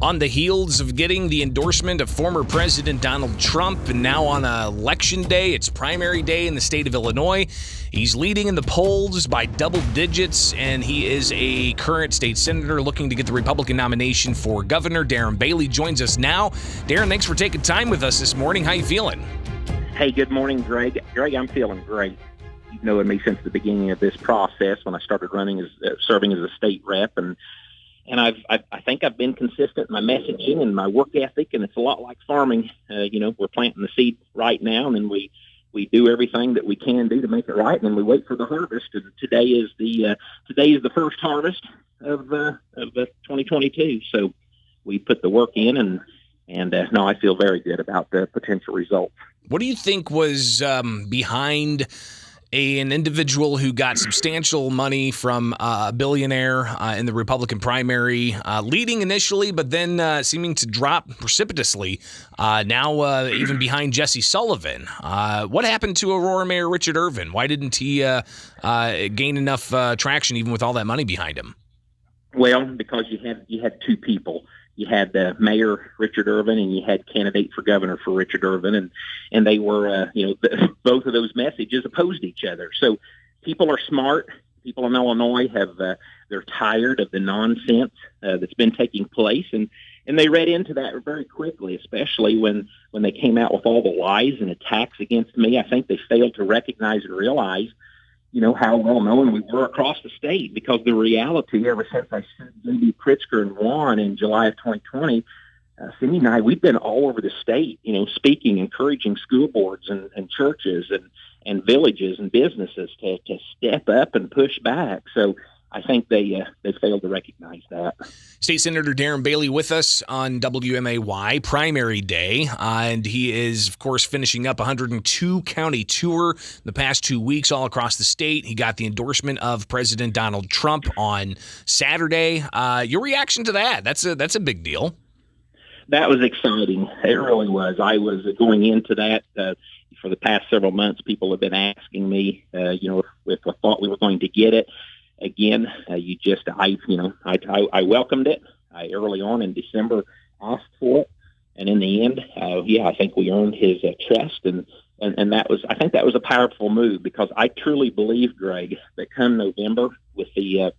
On the heels of getting the endorsement of former President Donald Trump, and now on Election Day, it's primary day in the state of Illinois. He's leading in the polls by double digits, and he is a current state senator looking to get the Republican nomination for governor. Darren Bailey joins us now. Darren, thanks for taking time with us this morning. How you feeling? Hey, good morning, Greg. Greg, I'm feeling great. You've known me since the beginning of this process when I started serving as a state rep, and I think I've been consistent in my messaging and my work ethic, and it's a lot like farming. We're planting the seed right now, and then we do everything that we can do to make it right, and then we wait for the harvest. And today is the first harvest of 2022. So we put the work in, and now I feel very good about the potential results. What do you think was behind an individual who got substantial money from a billionaire in the Republican primary, leading initially, but then seeming to drop precipitously, now even behind Jesse Sullivan? What happened to Aurora Mayor Richard Irvin? Why didn't he gain enough traction even with all that money behind him? Well, because you had two people. You had Mayor Richard Irvin, and you had candidate for governor for Richard Irvin, and they were, both of those messages opposed each other. So people are smart. People in Illinois they're tired of the nonsense that's been taking place, and they read into that very quickly, especially when they came out with all the lies and attacks against me. I think they failed to recognize and realize how well known we were across the state, because the reality, ever since I sued J.B. Pritzker and won in July of 2020, Cindy and I, we've been all over the state, speaking, encouraging school boards and churches and villages and businesses to step up and push back. So I think they failed to recognize that. State Senator Darren Bailey with us on WMAY primary day, and he is, of course, finishing up a 102-county tour the past 2 weeks all across the state. He got the endorsement of President Donald Trump on Saturday. Your reaction to that? That's a big deal. That was exciting. It really was. I was going into that for the past several months. People have been asking me, if I thought we were going to get it. Again, I welcomed it. I early on in December asked for it, and in the end, I think we earned his trust, and I think that was a powerful move, because I truly believe, Greg, that come November with the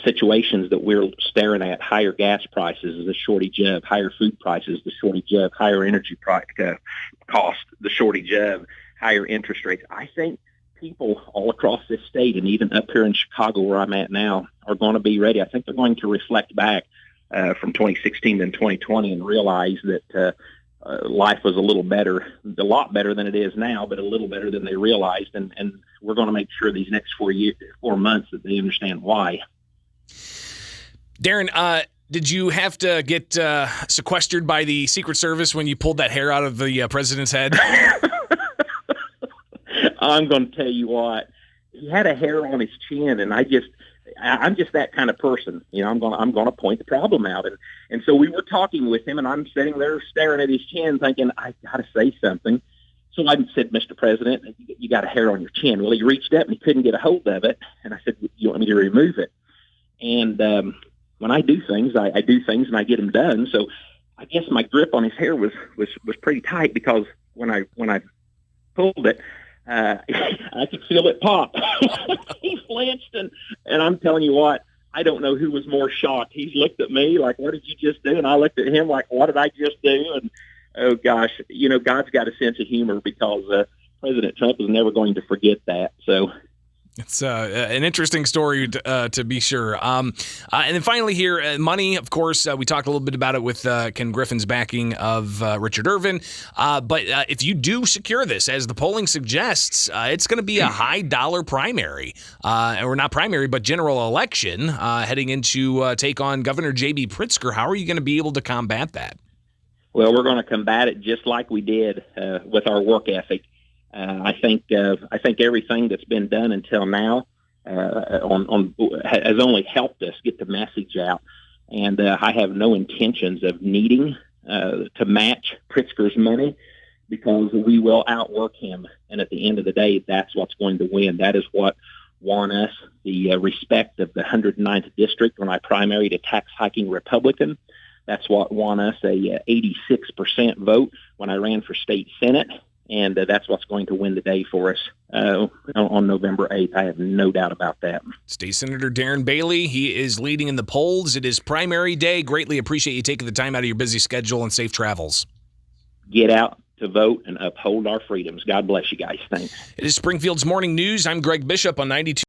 situations that we're staring at, higher gas prices, the shortage of, higher food prices, the shortage of, higher energy cost, the shortage of, higher interest rates. I think people all across this state, and even up here in Chicago where I'm at now, are going to be ready. I think they're going to reflect back from 2016 and 2020 and realize that life was a lot better than it is now, but a little better than they realized. And we're going to make sure these next 4 months that they understand why. Darren, did you have to get sequestered by the Secret Service when you pulled that hair out of the president's head? I'm going to tell you what, he had a hair on his chin, and I'm just that kind of person. I'm going to point the problem out. And so we were talking with him, and I'm sitting there staring at his chin thinking, I got to say something. So I said, Mr. President, you got a hair on your chin. Well, he reached up and he couldn't get a hold of it. And I said, you want me to remove it? And when I do things, I do things and I get them done. So I guess my grip on his hair was pretty tight, because when I pulled it, I could feel it pop. He flinched, and I'm telling you what, I don't know who was more shocked. He looked at me like, what did you just do? And I looked at him like, what did I just do? And, oh, gosh, God's got a sense of humor, because President Trump is never going to forget that. So it's an interesting story to be sure. And then finally here, money, of course, we talked a little bit about it with Ken Griffin's backing of Richard Irvin. But if you do secure this, as the polling suggests, it's going to be a high dollar primary, or not primary, but general election heading into take on Governor J.B. Pritzker. How are you going to be able to combat that? Well, we're going to combat it just like we did with our work ethic. I think everything that's been done until now has only helped us get the message out, and I have no intentions of needing to match Pritzker's money, because we will outwork him. And at the end of the day, that's what's going to win. That is what won us the respect of the 109th district when I primaried a tax hiking Republican. That's what won us a 86% vote when I ran for state senate, and that's what's going to win the day for us on November 8th. I have no doubt about that. State Senator Darren Bailey, he is leading in the polls. It is primary day. Greatly appreciate you taking the time out of your busy schedule, and safe travels. Get out to vote and uphold our freedoms. God bless you guys. Thanks. It is Springfield's Morning News. I'm Greg Bishop on 92.